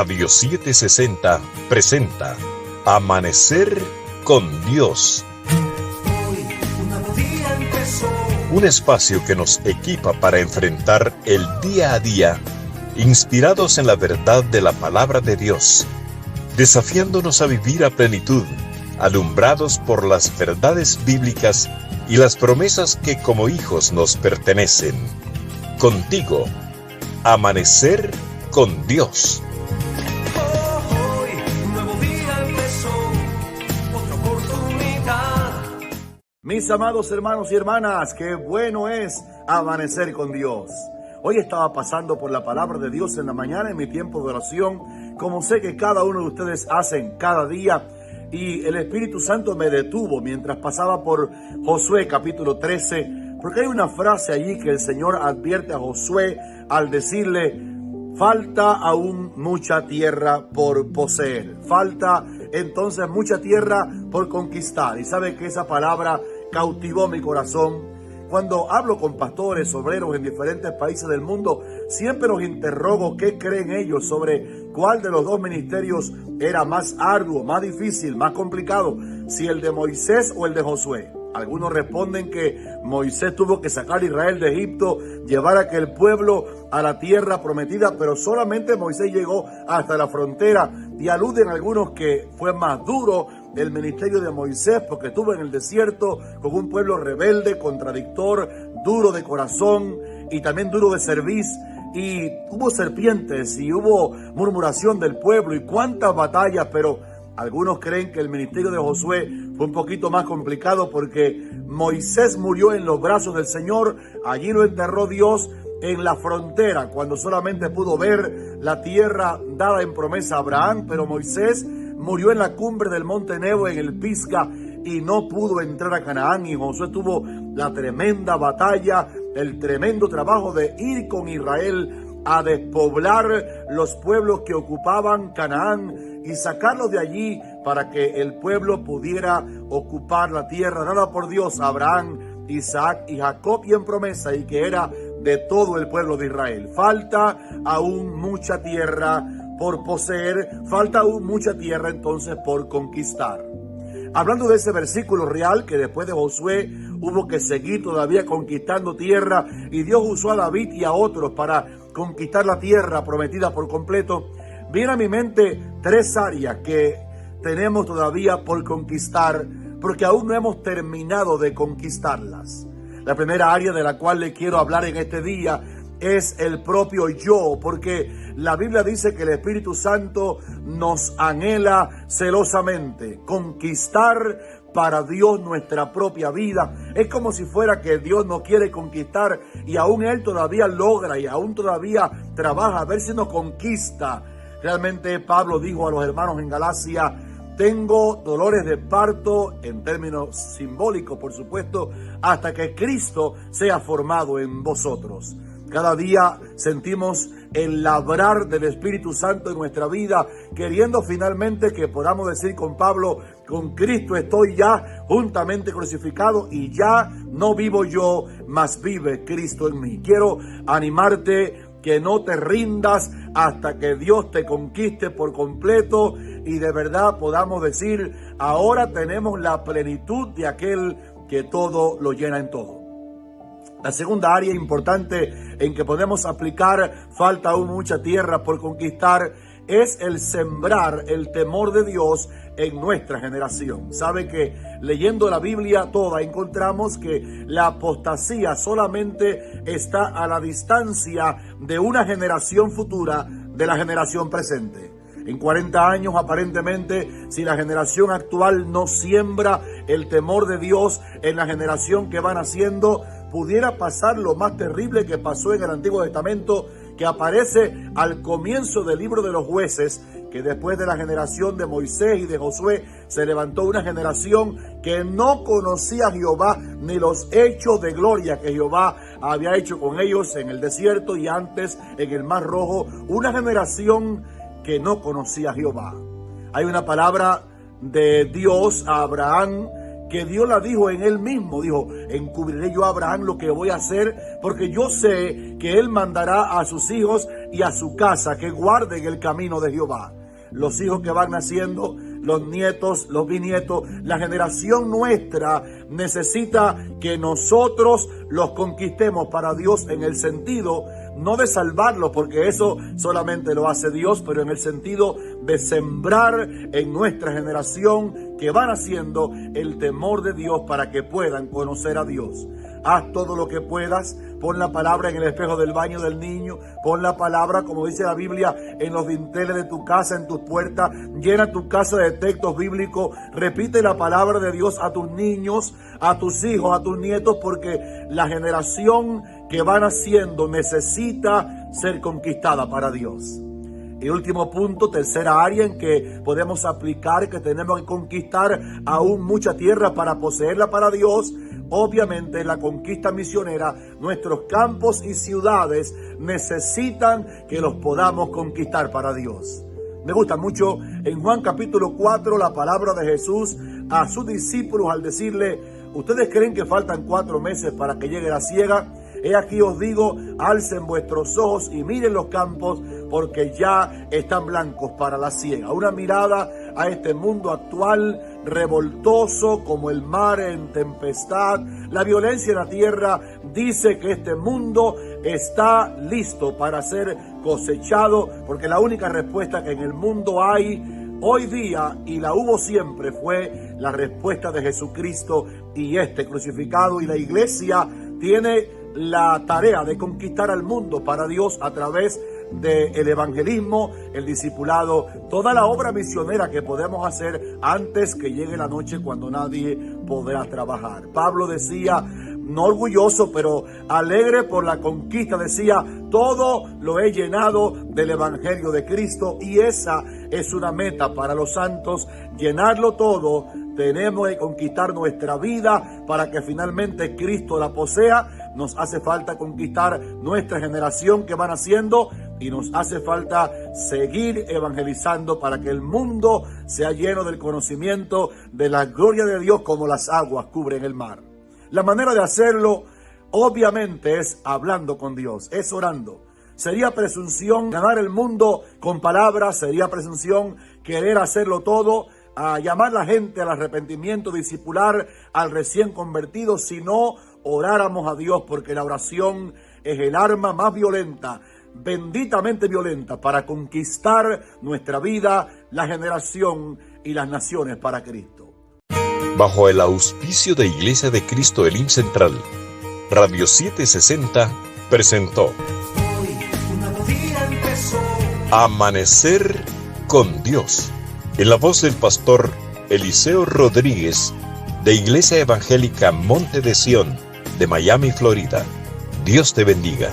Radio 760 presenta Amanecer con Dios. Un espacio que nos equipa para enfrentar el día a día, inspirados en la verdad de la palabra de Dios, desafiándonos a vivir a plenitud, alumbrados por las verdades bíblicas y las promesas que como hijos nos pertenecen. Contigo, Amanecer con Dios. Mis amados hermanos y hermanas, qué bueno es amanecer con Dios. Hoy estaba pasando por la palabra de Dios en la mañana en mi tiempo de oración, como sé que cada uno de ustedes hacen cada día, y el Espíritu Santo me detuvo mientras pasaba por Josué capítulo 13, porque hay una frase allí que el Señor advierte a Josué al decirle: falta aún mucha tierra por poseer, falta entonces mucha tierra por conquistar. Y sabe que esa palabra cautivó mi corazón. Cuando hablo con pastores, obreros en diferentes países del mundo, siempre los interrogo qué creen ellos sobre cuál de los dos ministerios era más arduo, más difícil, más complicado, si el de Moisés o el de Josué. Algunos responden que Moisés tuvo que sacar a Israel de Egipto, llevar a aquel pueblo a la tierra prometida, pero solamente Moisés llegó hasta la frontera. Y aluden algunos que fue más duro el ministerio de Moisés porque estuvo en el desierto con un pueblo rebelde, contradictor, duro de corazón y también duro de cerviz. Y hubo serpientes y hubo murmuración del pueblo y cuántas batallas, pero algunos creen que el ministerio de Josué fue un poquito más complicado porque Moisés murió en los brazos del Señor. Allí lo enterró Dios en la frontera, cuando solamente pudo ver la tierra dada en promesa a Abraham. Pero Moisés murió en la cumbre del monte Nebo, en el Pisga, y no pudo entrar a Canaán. Y Josué tuvo la tremenda batalla, el tremendo trabajo de ir con Israel a despoblar los pueblos que ocupaban Canaán y sacarlos de allí para que el pueblo pudiera ocupar la tierra dada por Dios a Abraham, Isaac y Jacob, y en promesa, y que era de todo el pueblo de Israel. Falta aún mucha tierra por poseer, falta aún mucha tierra entonces por conquistar. Hablando de ese versículo real, que después de Josué hubo que seguir todavía conquistando tierra, y Dios usó a David y a otros para conquistar la tierra prometida por completo, viene a mi mente tres áreas que tenemos todavía por conquistar, porque aún no hemos terminado de conquistarlas. La primera área de la cual le quiero hablar en este día es el propio yo, porque la Biblia dice que el Espíritu Santo nos anhela celosamente conquistar para Dios nuestra propia vida. Es como si fuera que Dios nos quiere conquistar y aún Él todavía logra y aún todavía trabaja a ver si nos conquista. Realmente Pablo dijo a los hermanos en Galacia: tengo dolores de parto, en términos simbólicos por supuesto, hasta que Cristo sea formado en vosotros. Cada día sentimos el labrar del Espíritu Santo en nuestra vida, queriendo finalmente que podamos decir con Pablo: con Cristo estoy ya juntamente crucificado, y ya no vivo yo, mas vive Cristo en mí. Quiero animarte que no te rindas hasta que Dios te conquiste por completo y de verdad podamos decir: ahora tenemos la plenitud de aquel que todo lo llena en todo. La segunda área importante en que podemos aplicar falta aún mucha tierra por conquistar es el sembrar el temor de Dios en nuestra generación. Sabe que leyendo la Biblia toda encontramos que la apostasía solamente está a la distancia de una generación futura de la generación presente. En 40 años, aparentemente, si la generación actual no siembra el temor de Dios en la generación que va naciendo, pudiera pasar lo más terrible que pasó en el Antiguo Testamento, que aparece al comienzo del libro de los Jueces, que después de la generación de Moisés y de Josué se levantó una generación que no conocía a Jehová ni los hechos de gloria que Jehová había hecho con ellos en el desierto y antes en el Mar Rojo. Una generación que no conocía a Jehová. Hay una palabra de Dios a Abraham que Dios la dijo en él mismo. Dijo: encubriré yo a Abraham lo que voy a hacer, porque yo sé que él mandará a sus hijos y a su casa que guarden el camino de Jehová. Los hijos que van naciendo, los nietos, los bisnietos, la generación nuestra necesita que nosotros los conquistemos para Dios, en el sentido no de salvarlos, porque eso solamente lo hace Dios, pero en el sentido de sembrar en nuestra generación que van haciendo el temor de Dios para que puedan conocer a Dios. Haz todo lo que puedas, pon la palabra en el espejo del baño del niño, pon la palabra, como dice la Biblia, en los dinteles de tu casa, en tus puertas, llena tu casa de textos bíblicos, repite la palabra de Dios a tus niños, a tus hijos, a tus nietos, porque la generación que van haciendo necesita ser conquistada para Dios. Y último punto, tercera área en que podemos aplicar, que tenemos que conquistar aún mucha tierra para poseerla para Dios. Obviamente la conquista misionera, nuestros campos y ciudades necesitan que los podamos conquistar para Dios. Me gusta mucho en Juan capítulo 4 la palabra de Jesús a sus discípulos al decirle: ¿ustedes creen que faltan 4 meses para que llegue la siega? He aquí os digo, alcen vuestros ojos y miren los campos, porque ya están blancos para la siega. Una mirada a este mundo actual, revoltoso como el mar en tempestad. La violencia en la tierra dice que este mundo está listo para ser cosechado, porque la única respuesta que en el mundo hay hoy día, y la hubo siempre, fue la respuesta de Jesucristo y este crucificado. Y la iglesia tiene la tarea de conquistar al mundo para Dios a través del evangelismo, el discipulado, toda la obra misionera que podemos hacer antes que llegue la noche cuando nadie podrá trabajar. Pablo decía, no orgulloso, pero alegre por la conquista, decía: todo lo he llenado del evangelio de Cristo. Y esa es una meta para los santos, llenarlo todo. Tenemos que conquistar nuestra vida para que finalmente Cristo la posea. Nos hace falta conquistar nuestra generación que van haciendo, y nos hace falta seguir evangelizando para que el mundo sea lleno del conocimiento de la gloria de Dios como las aguas cubren el mar. La manera de hacerlo, obviamente, es hablando con Dios, es orando. Sería presunción ganar el mundo con palabras, sería presunción querer hacerlo todo, a llamar a la gente al arrepentimiento, discipular al recién convertido, si no oráramos a Dios, porque la oración es el arma más violenta, benditamente violenta, para conquistar nuestra vida, la generación y las naciones para Cristo. Bajo el auspicio de Iglesia de Cristo Elim Central, Radio 760 presentó Amanecer con Dios, en la voz del pastor Eliseo Rodríguez, de Iglesia Evangélica Monte de Sión, de Miami, Florida. Dios te bendiga.